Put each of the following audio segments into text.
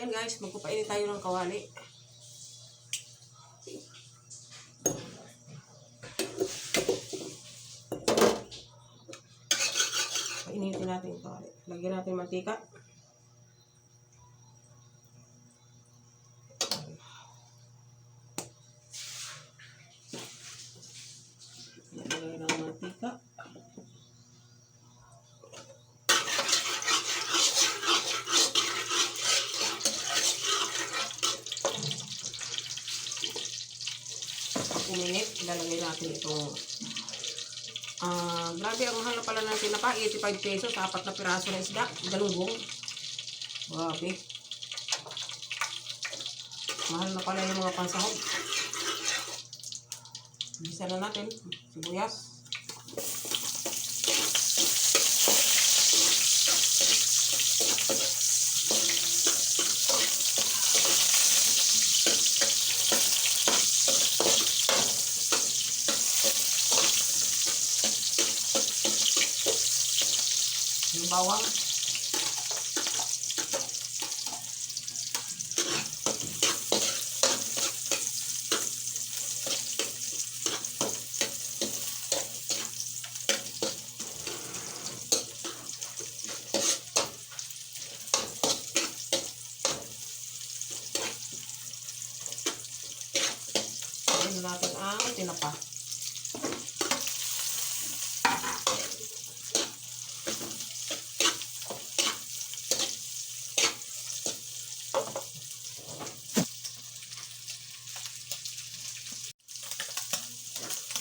Ayan guys, magpapainit tayo ng kawali. Painitin natin yung kawali. Lagyan natin mantika. Lagyan ng mantika. Uminit, ilalagay natin itong grabe ang mahal na pala ng tinapa, 85 pesos, 4 na piraso na isda, galunggong. Grabe. Mahal na pala yung mga pansahog. Bisa na natin, sibuyas. Yung bawang. Ayan natin ang tinapa.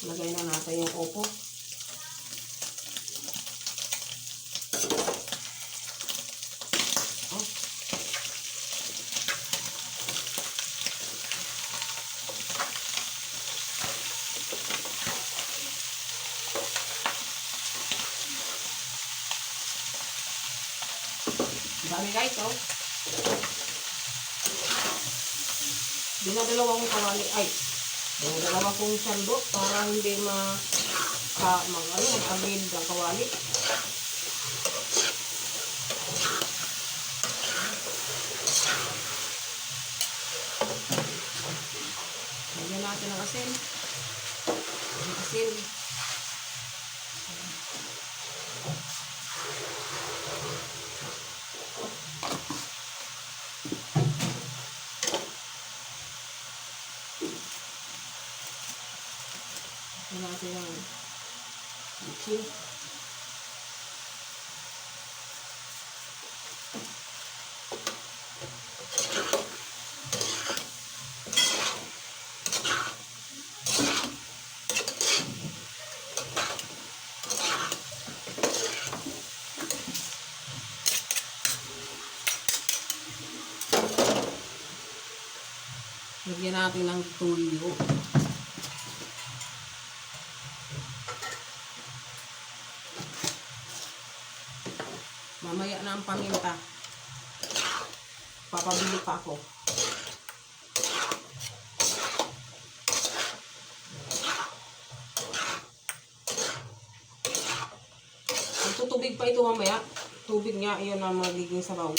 Lagay na natin yung upo. Oh. Dami guys, oh. Dinadalawa kong kawali. Ay, dalawa kong sandok para hindi magpagid ang kawali. Lagyan natin ang asin. Ang asin. Lagyan natin ang bitchin. Lagyan natin ng tuyo. Mamaya na ang paminta. Papabili pa ako. Magtutubig pa ito mamaya. Tubig nga, iyon ang magiging sabaw.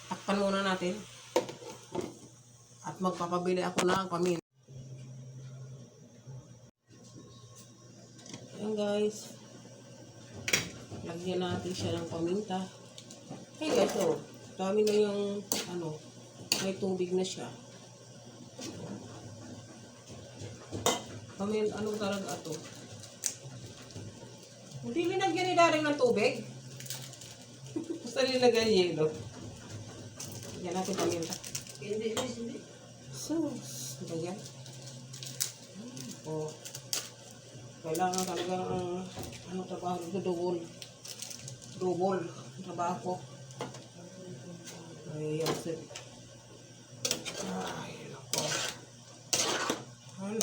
Takpan muna natin. At magpapabili ako ng paminta. Ayan guys. Lagyan natin siya ng paminta. Hey guys, oh. Dami na yung, may tubig na siya. Ano talaga ito? Hindi linagyan ni Daring ng tubig. Basta linagyan yelo. Lagyan natin paminta. Hindi. Sus. Lagyan. Oh. Kailangan talaga ang trabaho dito, double trabaho ko. Ay, yasin. Ay, nako. Ano?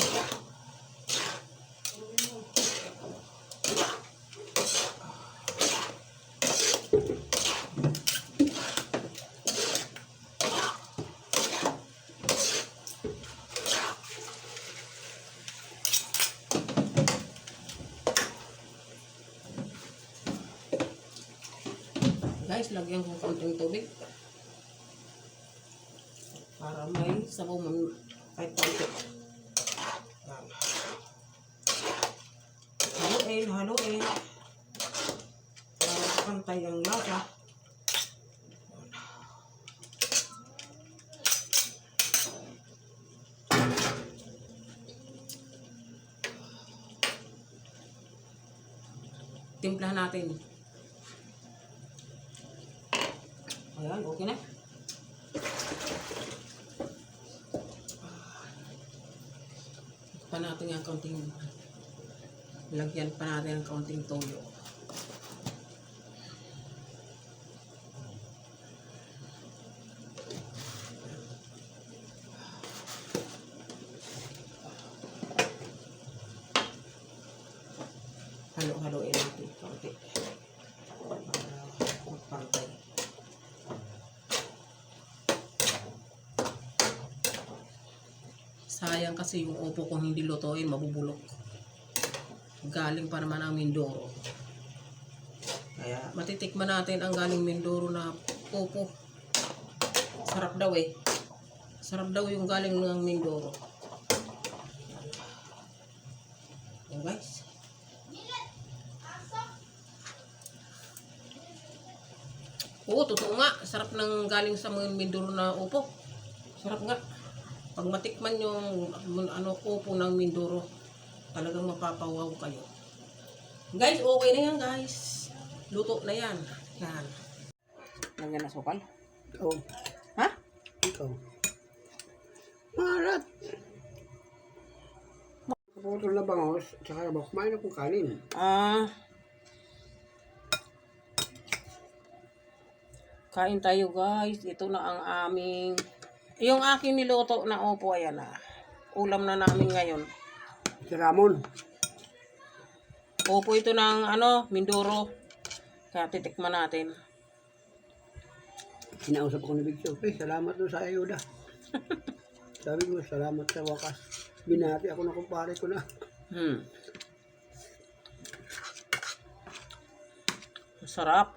Guys, lagyan ko konting tubig. Para may sabaw man kahit konti. Yan. Haluin, haluin. Para pantay ang lasa. Timplahan natin. Ayan, okay na. Pa natin yung kaunting, lagyan pa natin ang kaunting toyo. Halo-haloin natin kaunti para magpantay. Sayang kasi yung upo kung hindi lutuin, mabubulok. Galing pa naman ang Mindoro. Kaya matitikman natin ang galing Mindoro na upo. Sarap daw eh. Sarap daw yung galing ng Mindoro. Yan guys. Oo, totoo nga. Sarap ng galing sa Mindoro na upo. Sarap nga. Pag matikman yung upo ng Mindoro, talagang mapapawaw kayo. Guys, okay na yan guys. Luto na yan. Yan. Lagyan na sukal. Ikaw. Ha? Ikaw. Marat. Kaputol na bangos, tsaka kumain akong kanin. Kain tayo guys. Ito na ang aming, yung aking niluto na opo, ayan na. Ulam na namin ngayon. Si Ramon. Opo ito ng Mindoro. Kaya titikman natin. Kinausap ko ni Big Show. Salamat doon sa ayuda. Sabi ko, salamat sa wakas. Binati ako na kumpare ko na. Sarap.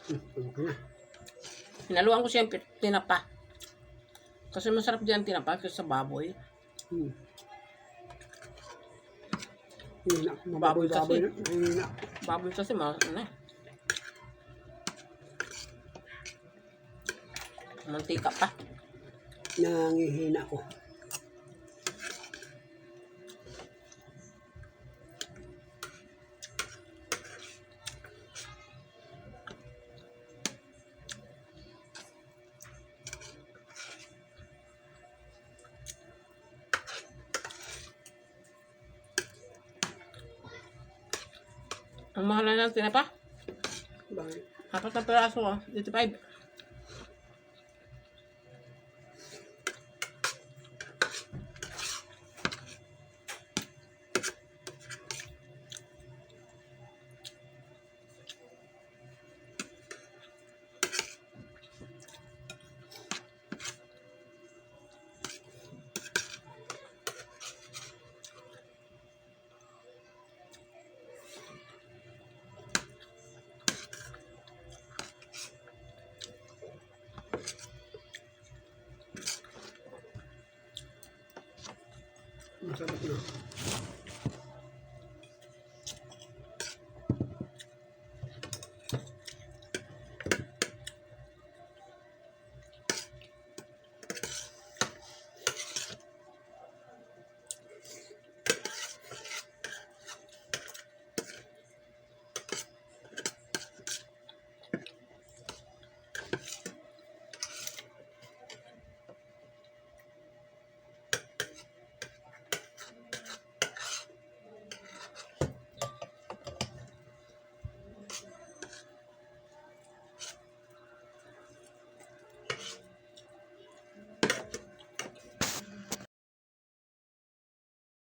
Okay na. Hinaluan ko siya yung tinapa. Kasi masarap dyan tinapa kasi sa baboy. Hina. Baboy kasi. Hina. Baboy kasi mantika pa. Nangihina ko. Ang mahal na ng tinapa? Bakit? 4 na peraso 85. Masarap na.